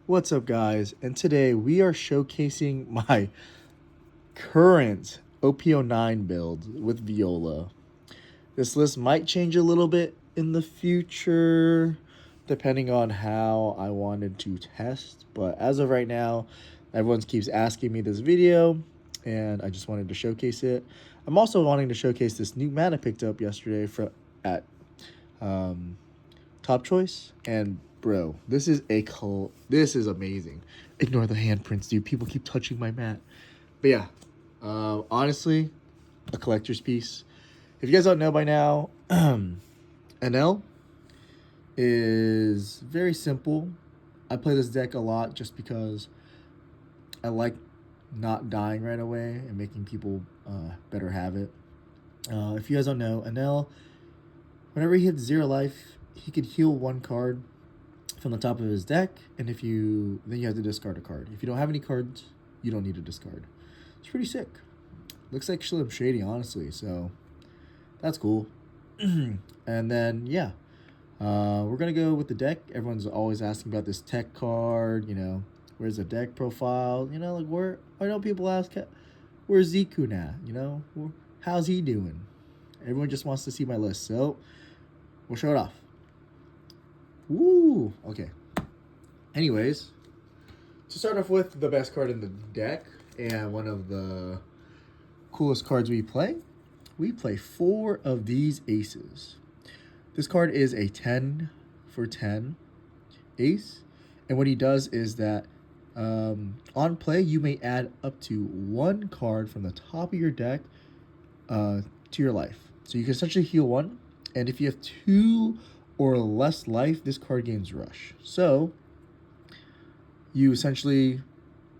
What's up, guys? And today we are showcasing my current OP-09 build with Viola. This list might change a little bit in the future, depending on how I wanted to test. But as of right now, everyone keeps asking me this video, and I just wanted to showcase it. I'm also wanting to showcase this new mat I picked up yesterday at Top Choice, and bro, this is amazing. Ignore the handprints, dude. People keep touching my mat. But yeah, honestly, a collector's piece. If you guys don't know by now, NL is very simple. I play this deck a lot just because I like not dying right away and making people better have it. If you guys don't know, NL, whenever he hits 0 life, he could heal 1 card from the top of his deck, and then you have to discard a card. If you don't have any cards, you don't need to discard. It's pretty sick. Looks like Slim Shady, honestly, so that's cool. And then, yeah, we're going to go with the deck. Everyone's always asking about this tech card, where's the deck profile? Like, why don't people ask, where's Ziku now? How's he doing? Everyone just wants to see my list, so we'll show it off. Woo! Okay. Anyways, to start off with the best card in the deck, and one of the coolest cards we play 4 of these aces. This card is a 10 for 10 ace, and what he does is that on play, you may add up to 1 card from the top of your deck to your life. So you can essentially heal 1, and if you have 2 or less life, this card gains rush. So you essentially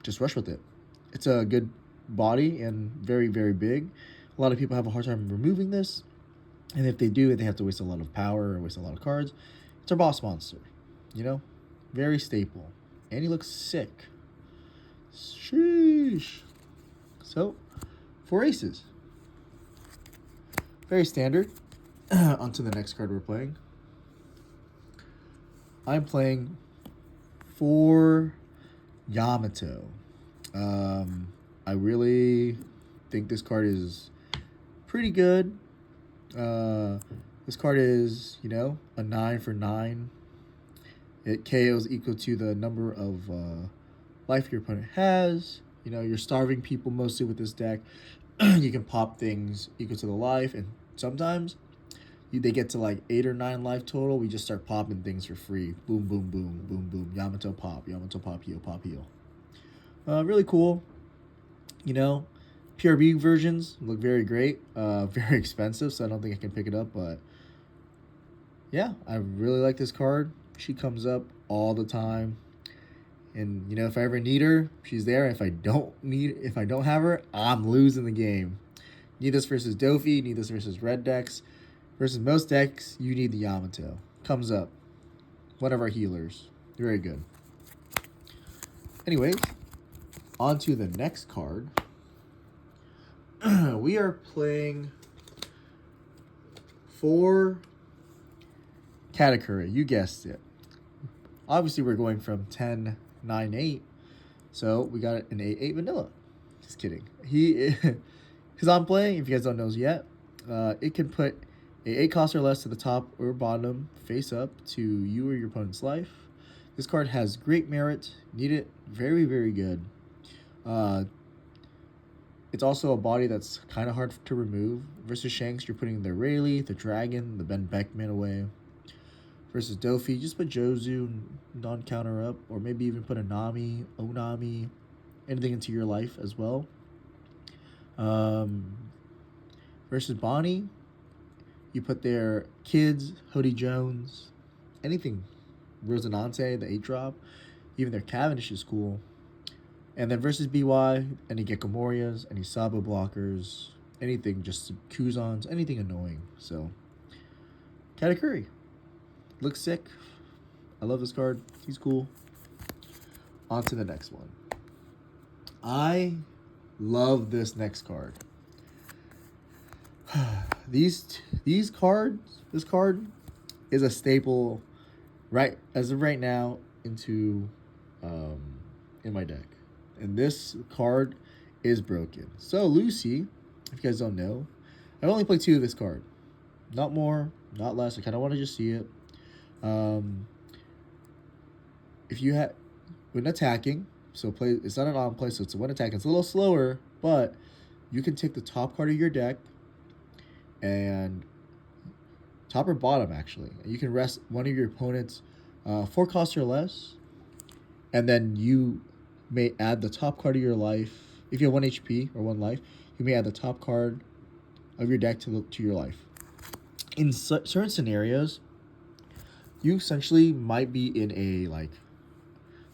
just rush with it. It's a good body and very, very big. A lot of people have a hard time removing this, and if they do, they have to waste a lot of power or waste a lot of cards. It's our boss monster, very staple, and he looks sick. Sheesh. So 4 aces, very standard. On to the next card we're playing. I'm playing for Yamato. I really think this card is pretty good. This card is, a 9 for 9. It KOs equal to the number of life your opponent has. You're starving people mostly with this deck. You can pop things equal to the life, and sometimes they get to like 8 or 9 life total. We just start popping things for free. Boom, boom, boom, boom, boom. Yamato pop, heal, pop, heal. Really cool. PRB versions look very great. Very expensive, so I don't think I can pick it up. But yeah, I really like this card. She comes up all the time. And if I ever need her, she's there. If I don't have her, I'm losing the game. Need this versus Dofi, need this versus red decks. Versus most decks, you need the Yamato. Comes up. One of our healers. Very good. Anyways, on to the next card. We are playing for Katakuri. You guessed it. Obviously, we're going from 10, 9, 8. So, we got an 8, 8 vanilla. Just kidding. His on play, if you guys don't know yet, it can put a 8 cost or less to the top or bottom, face up to you or your opponent's life. This card has great merit. Need it. Very, very good. It's also a body that's kind of hard to remove. Versus Shanks, you're putting the Rayleigh, the Dragon, the Ben Beckman away. Versus Dofi, just put Jozu, non-counter up, or maybe even put a Nami, O-Nami, anything into your life as well. Versus Bonnie, you put their kids, Hody Jones, anything. Rosinante, the 8-drop. Even their Cavendish is cool. And then versus BY, any Gekomorias, any Sabo blockers, anything, just Kuzans, anything annoying. So, Katakuri. Looks sick. I love this card. He's cool. On to the next one. I love this next card. This card is a staple right as of right now into in my deck. And this card is broken. So Lucy, if you guys don't know, I've only played 2 of this card. Not more, not less. I kind of want to just see it. If you had when attacking, so play, it's not an on play, so it's when attacking. It's a little slower, but you can take the top card of your deck and top or bottom actually. You can rest one of your opponent's 4 costs or less, and then you may add the top card of your life. If you have 1 HP or 1 life, you may add the top card of your deck to your life. In certain scenarios, you essentially might be in a, like,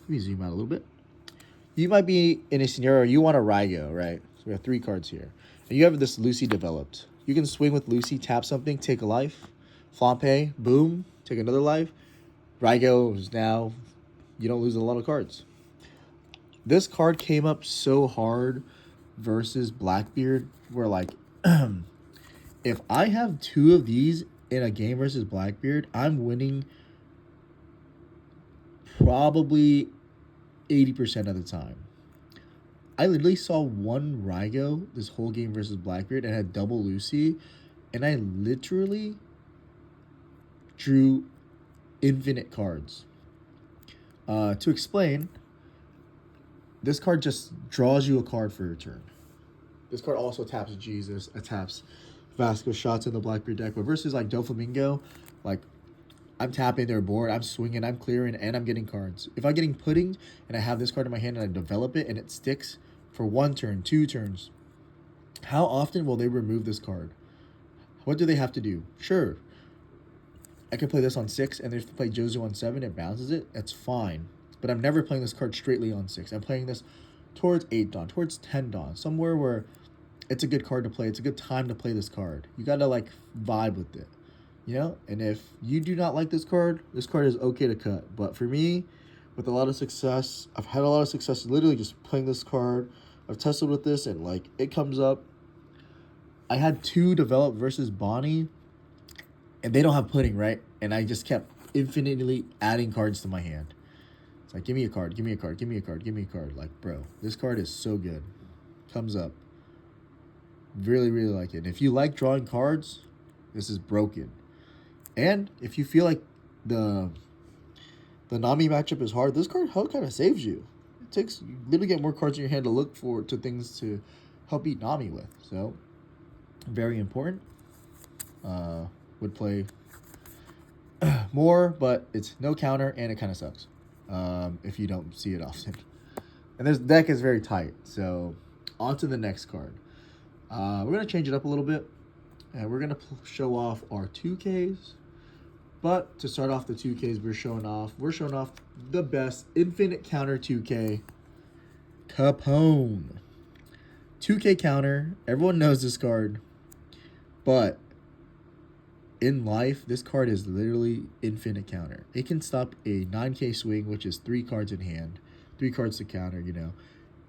let me zoom out a little bit. You might be in a scenario where you want a Raigo, right? So we have 3 cards here. And you have this Lucy developed. You can swing with Lucy, tap something, take a life. Flampe, boom, take another life. Raigo is now, you don't lose a lot of cards. This card came up so hard versus Blackbeard, where, like, if I have 2 of these in a game versus Blackbeard, I'm winning probably 80% of the time. I literally saw 1 Raigo this whole game versus Blackbeard and had double Lucy, and I literally drew infinite cards. To explain, this card just draws you a card for your turn. This card also taps Jesus, it taps Vasco shots in the Blackbeard deck, but versus like Doflamingo, like, I'm tapping their board, I'm swinging, I'm clearing, and I'm getting cards. If I'm getting pudding and I have this card in my hand and I develop it and it sticks for 1 turn, 2 turns, how often will they remove this card? What do they have to do? Sure, I can play this on 6, and if they play Jozu on 7, it bounces it. That's fine. But I'm never playing this card straightly on 6. I'm playing this towards 8 Dawn, towards 10 Dawn, somewhere where it's a good card to play. It's a good time to play this card. You got to, like, vibe with it. You know? And if you do not like this card is okay to cut. But for me, with a lot of success, I've had a lot of success literally just playing this card. I've tested with this, and, like, it comes up. I had 2 develop versus Bonnie, and they don't have pudding, right? And I just kept infinitely adding cards to my hand. It's like, give me a card, give me a card, give me a card, give me a card. Like, bro, this card is so good. Comes up. Really, really like it. And if you like drawing cards, this is broken. And if you feel like the Nami matchup is hard, this card kind of saves you. It takes, you literally get more cards in your hand to look for, to things to help beat Nami with. So, very important. Would play more, but it's no counter, and it kind of sucks if you don't see it often. And this deck is very tight. So, on to the next card. We're going to change it up a little bit, and we're going to show off our 2Ks. But to start off the 2Ks, we're showing off the best infinite counter 2K, Capone. 2K counter. Everyone knows this card, but in life, this card is literally infinite counter. It can stop a 9K swing, which is 3 cards in hand, 3 cards to counter, you know.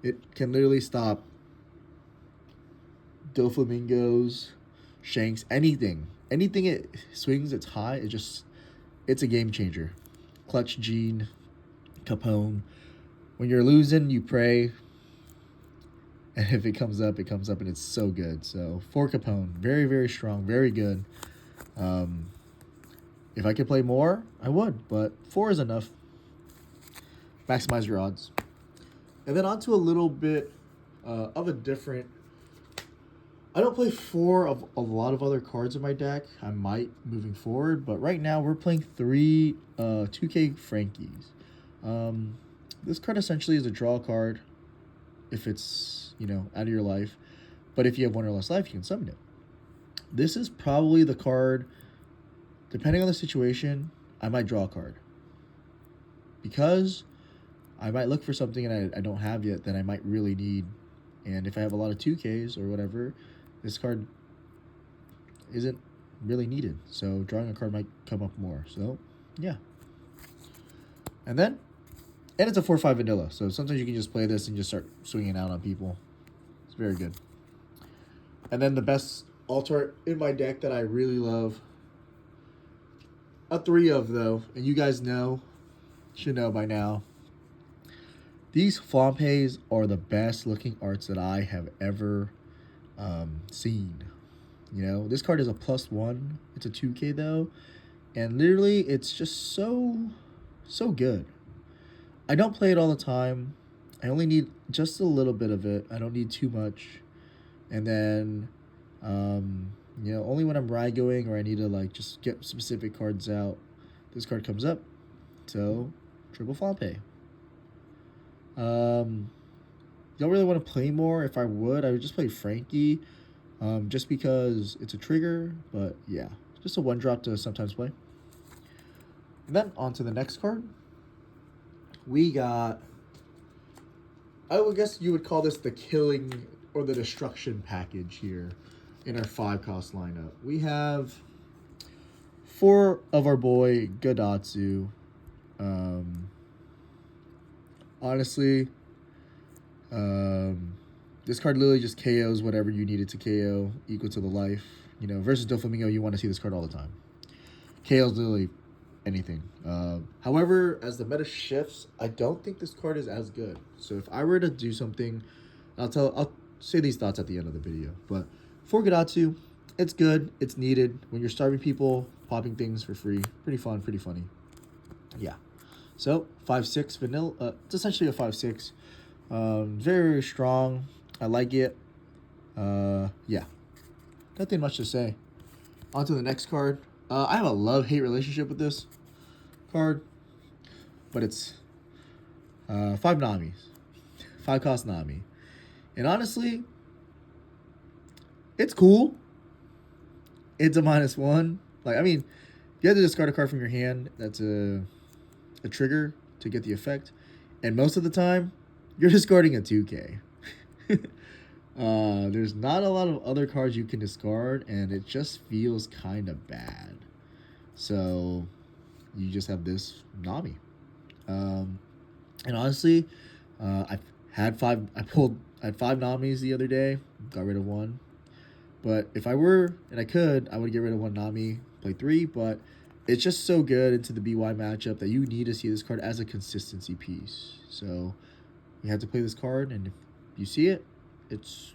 It can literally stop Doflamingos, Shanks, anything. Anything it swings, it's high, it's a game changer. Clutch Gene, Capone. When you're losing, you pray. And if it comes up, and it's so good. So, for Capone, very, very strong, very good. If I could play more, I would, but 4 is enough. Maximize your odds. And then on to a little bit of a different... I don't play 4 of a lot of other cards in my deck. I might moving forward, but right now we're playing 3 2K Frankies. This card essentially is a draw card if it's, you know, out of your life. But if you have 1 or less life, you can summon it. This is probably the card, depending on the situation, I might draw a card. Because I might look for something and I don't have yet that I might really need. And if I have a lot of 2Ks or whatever, this card isn't really needed. So drawing a card might come up more. So, yeah. And it's a 4/5 vanilla. So sometimes you can just play this and just start swinging out on people. It's very good. And then the best altar in my deck that I really love, a 3 of though, and you guys should know by now, These Flampeys are the best looking arts that I have ever seen. You know, this card is a +1. It's a 2K though. And literally, it's just so good. I don't play it all the time. I only need just a little bit of it. I don't need too much. And then, you know, only when I'm Raigoing or I need to like just get specific cards out, this card comes up. So, triple Flampe. Don't really want to play more. If I would just play Frankie, just because it's a trigger. But yeah, just a 1-drop to sometimes play. And then on to the next card. We got, I would guess you would call this the killing or the destruction package here in our 5-cost lineup. We have 4 of our boy Gedatsu. Honestly, this card literally just KOs whatever you need it to KO, equal to the life. You know, versus Doflamingo, you want to see this card all the time. KOs literally anything. However, as the meta shifts, I don't think this card is as good. So if I were to do something, I'll say these thoughts at the end of the video. But for Gedatsu, it's good. It's needed. When you're starving people, popping things for free. Pretty fun, pretty funny. Yeah. So 5/6 vanilla. It's essentially a 5/6. Very, very strong. I like it. Yeah. Nothing much to say. On to the next card. I have a love-hate relationship with this card, but it's 5 Namis. 5-cost Nami. And honestly, it's cool. It's a -1. Like, I mean, you have to discard a card from your hand. That's a trigger to get the effect. And most of the time, you're discarding a 2K. There's not a lot of other cards you can discard, and it just feels kind of bad. So, you just have this Nami. And honestly, I had 5 Namis the other day. Got rid of 1. But if I were, and I could, I would get rid of 1 Nami, play 3, but it's just so good into the BY matchup that you need to see this card as a consistency piece. So you have to play this card, and if you see it, it's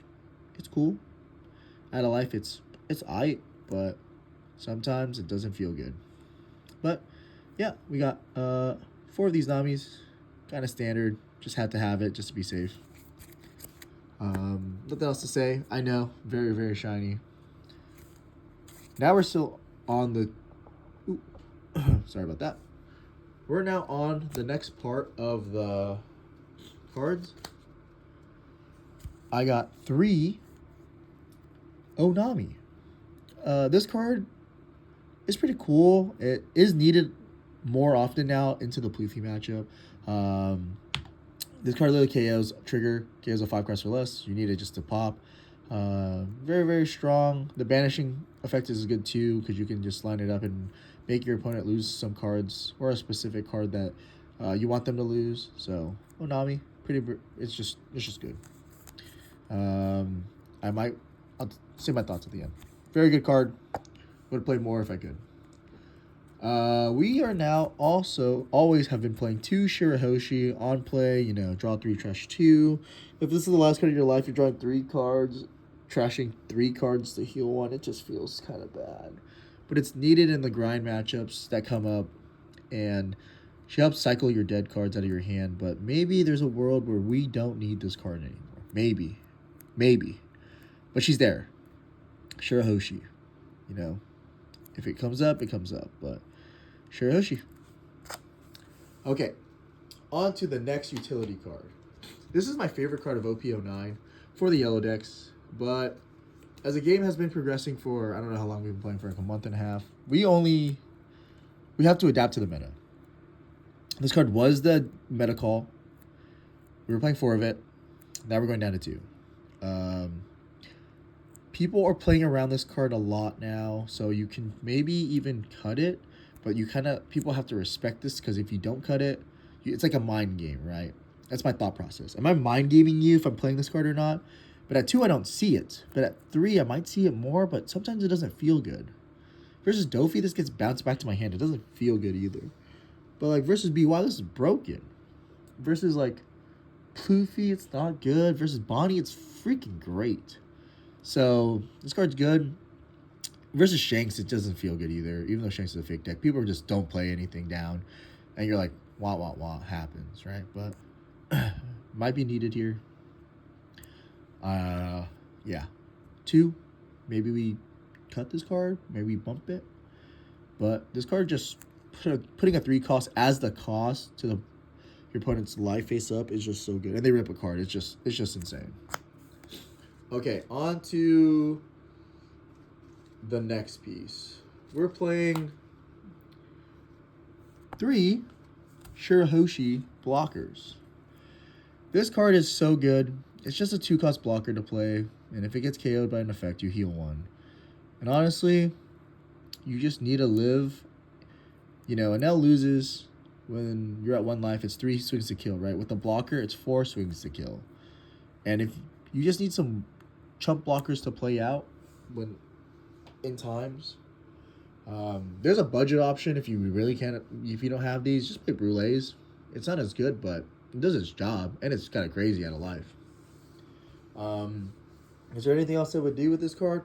cool. Out of life, it's aight, but sometimes it doesn't feel good. But yeah, we got 4 of these Namis, kind of standard. Just had to have it just to be safe. Nothing else to say. I know, very, very shiny. Now we're still on the... sorry about that. We're now on the next part of the cards. I got 3 O-Nami. This card is pretty cool. It is needed more often now into the Pleafy matchup. This card literally KOs trigger, KOs a 5 cost or less. You need it just to pop. Very, very strong. The banishing effect is good too, because you can just line it up and make your opponent lose some cards or a specific card that you want them to lose. So O-Nami, it's just good. I'll say my thoughts at the end. Very good card. Would have played more if I could. We are now always have been playing 2 Shirahoshi on play, you know, draw 3, trash 2. If this is the last card of your life, you're drawing 3 cards, trashing 3 cards to heal 1. It just feels kind of bad. But it's needed in the grind matchups that come up, and she helps cycle your dead cards out of your hand. But maybe there's a world where we don't need this card anymore. Maybe. But she's there. Shirahoshi, you know. If it comes up, it comes up. But Shirahoshi. Okay, on to the next utility card. This is my favorite card of OP-09 for the yellow decks. But as the game has been progressing for, I don't know how long we've been playing, for like a month and a half, we have to adapt to the meta. This card was the meta call. We were playing 4 of it. Now we're going down to 2. People are playing around this card a lot now, so you can maybe even cut it, but people have to respect this, because if you don't cut it, it's like a mind game, right? That's my thought process. Am I mind gaming you if I'm playing this card or not? But at 2, I don't see it. But at 3, I might see it more, but sometimes it doesn't feel good. Versus Dofi, this gets bounced back to my hand. It doesn't feel good either. But like versus BY, this is broken. Versus like Pluffy, it's not good. Versus Bonnie, it's freaking great. So, this card's good. Versus Shanks, it doesn't feel good either. Even though Shanks is a fake deck. People just don't play anything down. And you're like, wah, happens, right? But, might be needed here. Yeah. 2, maybe we cut this card. Maybe we bump it. But this card just putting a 3 cost as the cost to your opponent's life face up is just so good. And they rip a card. It's just insane. Okay, on to the next piece. We're playing 3 Shirahoshi blockers. This card is so good. It's just a 2-cost blocker to play. And if it gets KO'd by an effect, you heal 1. And honestly, you just need to live. You know, Anel loses when you're at 1 life. It's 3 swings to kill, right? With the blocker, it's 4 swings to kill. And if you just need some chump blockers to play out when in times, there's a budget option if you really can't. If you don't have these, just play Brulees. It's not as good, but it does its job, and it's kind of crazy out of life. Is there anything else I would do with this card?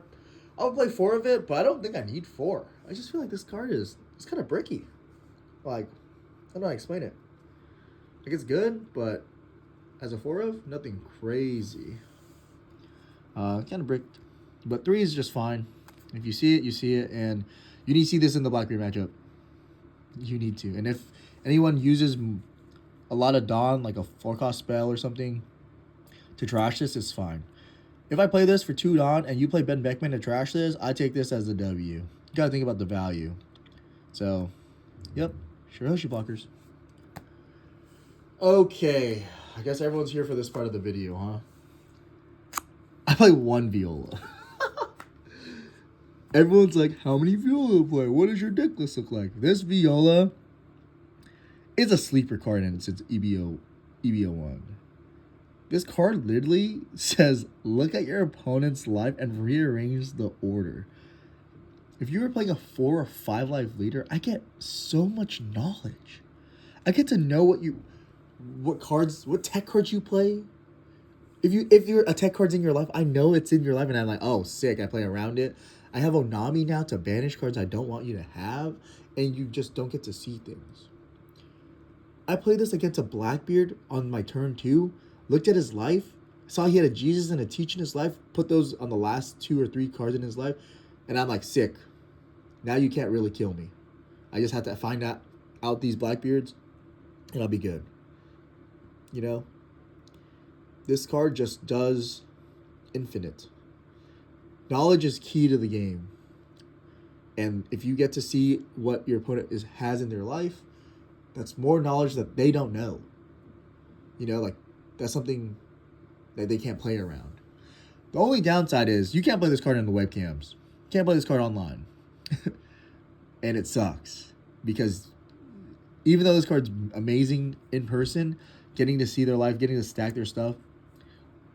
I would play 4 of it, but I don't think I need 4. I just feel like this card it's kind of bricky. Like, I don't know how to explain it. Like, it's good, but as a 4 of, nothing crazy. Kind of bricked. But 3 is just fine. If you see it, you see it. And you need to see this in the Black-Green matchup. You need to. And if anyone uses a lot of Dawn, like a 4-cost spell or something, to trash this, it's fine. If I play this for 2 Dawn and you play Ben Beckman to trash this, I take this as a W. You gotta think about the value. So, yep. Shirahoshi blockers. Okay. I guess everyone's here for this part of the video, huh? I play 1 Viola. Everyone's like, how many Viola play? What does your deck list look like? This Viola is a sleeper card and it's EBO 1. This card literally says, look at your opponent's life and rearrange the order. If you were playing a 4 or 5 life leader, I get so much knowledge. I get to know what tech cards you play. If your tech card's in your life, I know it's in your life, and I'm like, oh, sick. I play around it. I have O-Nami now to banish cards I don't want you to have, and you just don't get to see things. I played this against a Blackbeard on my turn 2. Looked at his life, saw he had a Jesus and a Teach in his life, put those on the last 2 or 3 cards in his life, and I'm like, sick. Now you can't really kill me. I just have to find out these Blackbeards, and I'll be good. You know? This card just does infinite. Knowledge is key to the game. And if you get to see what your opponent has in their life, that's more knowledge that they don't know. You know, like, that's something that they can't play around. The only downside is you can't play this card on the webcams. You can't play this card online. And it sucks. Because even though this card's amazing in person, getting to see their life, getting to stack their stuff,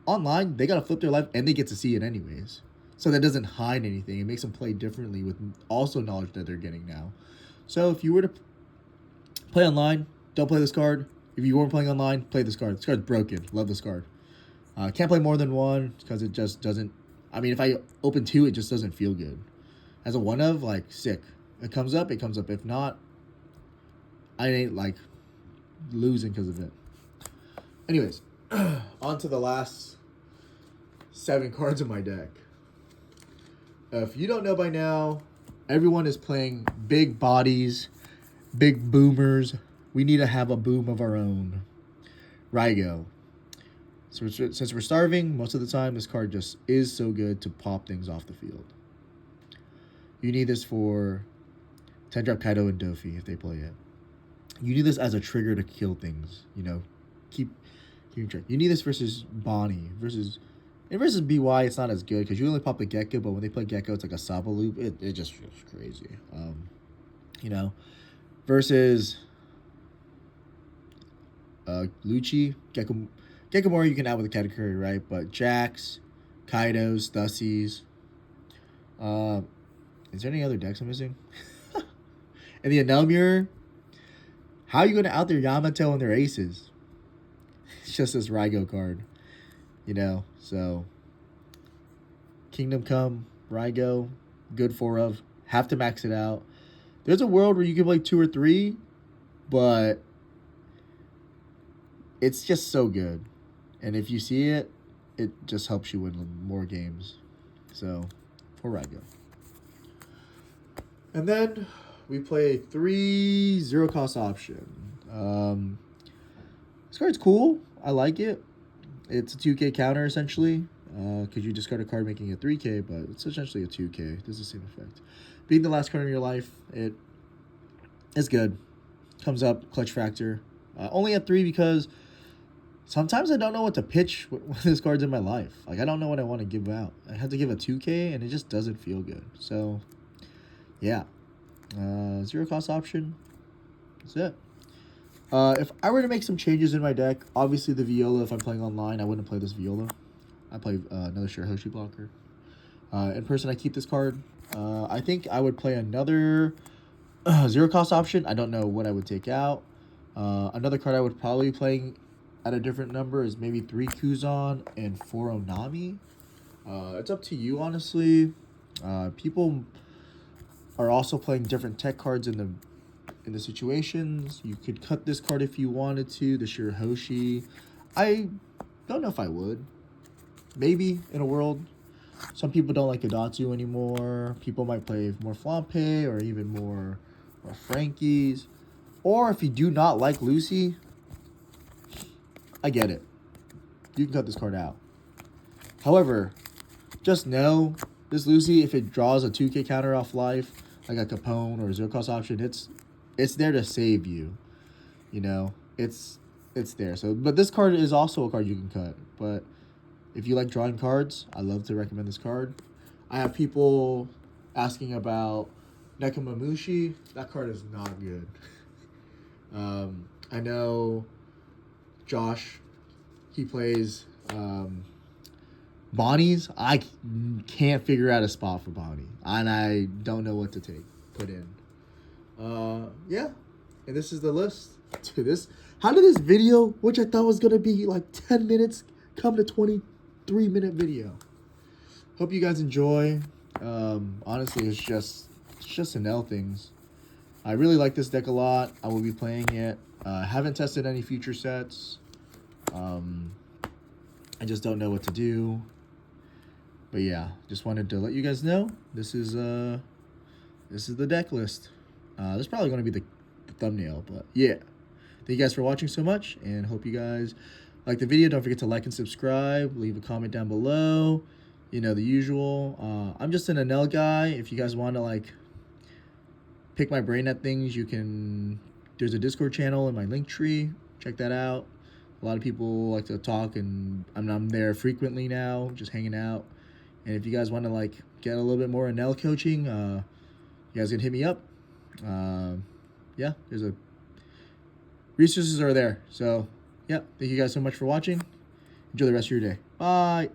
online, they got to flip their life and they get to see it anyways. So that doesn't hide anything. It makes them play differently with also knowledge that they're getting now. So if you were to play online, don't play this card. If you weren't playing online, play this card. This card's broken. Love this card. Can't play more than 1 because it just doesn't. I mean, if I open 2, it just doesn't feel good. As a 1 of, like, sick. It comes up, it comes up. If not, I ain't, like, losing because of it. Anyways, on to the last 7 cards in my deck. If you don't know by now, everyone is playing big bodies, big boomers. We need to have a boom of our own. Raigo. So since we're starving, most of the time, this card just is so good to pop things off the field. You need this for 10-drop Kaido and Dofi if they play it. You need this as a trigger to kill things. You know, keep track. You need this versus Bonnie. Versus BY, it's not as good because you only pop the Gecko, but when they play Gecko, it's like a Saba loop. It just feels crazy. You know, versus Lucci, Gekomori you can add with the Katakuri, right? But Jax, Kaidos, Stussies. Is there any other decks I'm missing? And the Enel Mirror, how are you going to out their Yamato and their aces? it's just this Raigo card, you know. So Kingdom Come, Raigo, good 4 of. Have to max it out. There's a world where you can play 2 or 3, but it's just so good. And if you see it, it just helps you win more games. So, for Raigo. And then we play a 3 0 cost option. This card's cool. I like it. It's a 2K counter, essentially. Because you discard a card making it 3K, but it's essentially a 2K. It does the same effect. Being the last card in your life, it's good. Comes up, clutch factor. Only at 3 because sometimes I don't know what to pitch with this card's in my life. Like, I don't know what I want to give out. I have to give a 2K, and it just doesn't feel good. So, yeah. 0 cost option. That's it. If I were to make some changes in my deck, obviously the Viola, if I'm playing online, I wouldn't play this Viola. I play another Shirahoshi blocker. In person, I keep this card. I think I would play another 0 cost option. I don't know what I would take out. Another card I would probably be playing at a different number is maybe 3 Kuzan and 4 O-Nami. It's up to you, honestly. People are also playing different tech cards in the situations. You could cut this card if you wanted to, the Shirahoshi. I don't know if I would. Maybe in a world. Some people don't like Gedatsu anymore. People might play more Flampe or even more Frankies. Or if you do not like Lucy, I get it. You can cut this card out. However, just know this Lucy, if it draws a 2K counter off life, like a Capone or a 0 cost option, it's there to save you. You know, it's there. So, but this card is also a card you can cut. But if you like drawing cards, I love to recommend this card. I have people asking about Nekomamushi. That card is not good. I know Josh, he plays Bonnie's. I can't figure out a spot for Bonnie. And I don't know what to put in. Yeah. And this is the list. How did this video, which I thought was going to be like 10 minutes, come to 23-minute video? Hope you guys enjoy. Honestly, it's just an L things. I really like this deck a lot. I will be playing it. Haven't tested any future sets. I just don't know what to do. But yeah, just wanted to let you guys know this is the deck list. This is probably going to be the thumbnail, but yeah. Thank you guys for watching so much, and hope you guys like the video. Don't forget to like and subscribe. Leave a comment down below. You know, the usual. I'm just an NL guy. If you guys want to, like, pick my brain at things, you can. There's a Discord channel in my link tree. Check that out. A lot of people like to talk, and I'm there frequently now, just hanging out. And if you guys want to, like, get a little bit more NL coaching, you guys can hit me up. Yeah, resources are there. So, yeah, thank you guys so much for watching. Enjoy the rest of your day. Bye.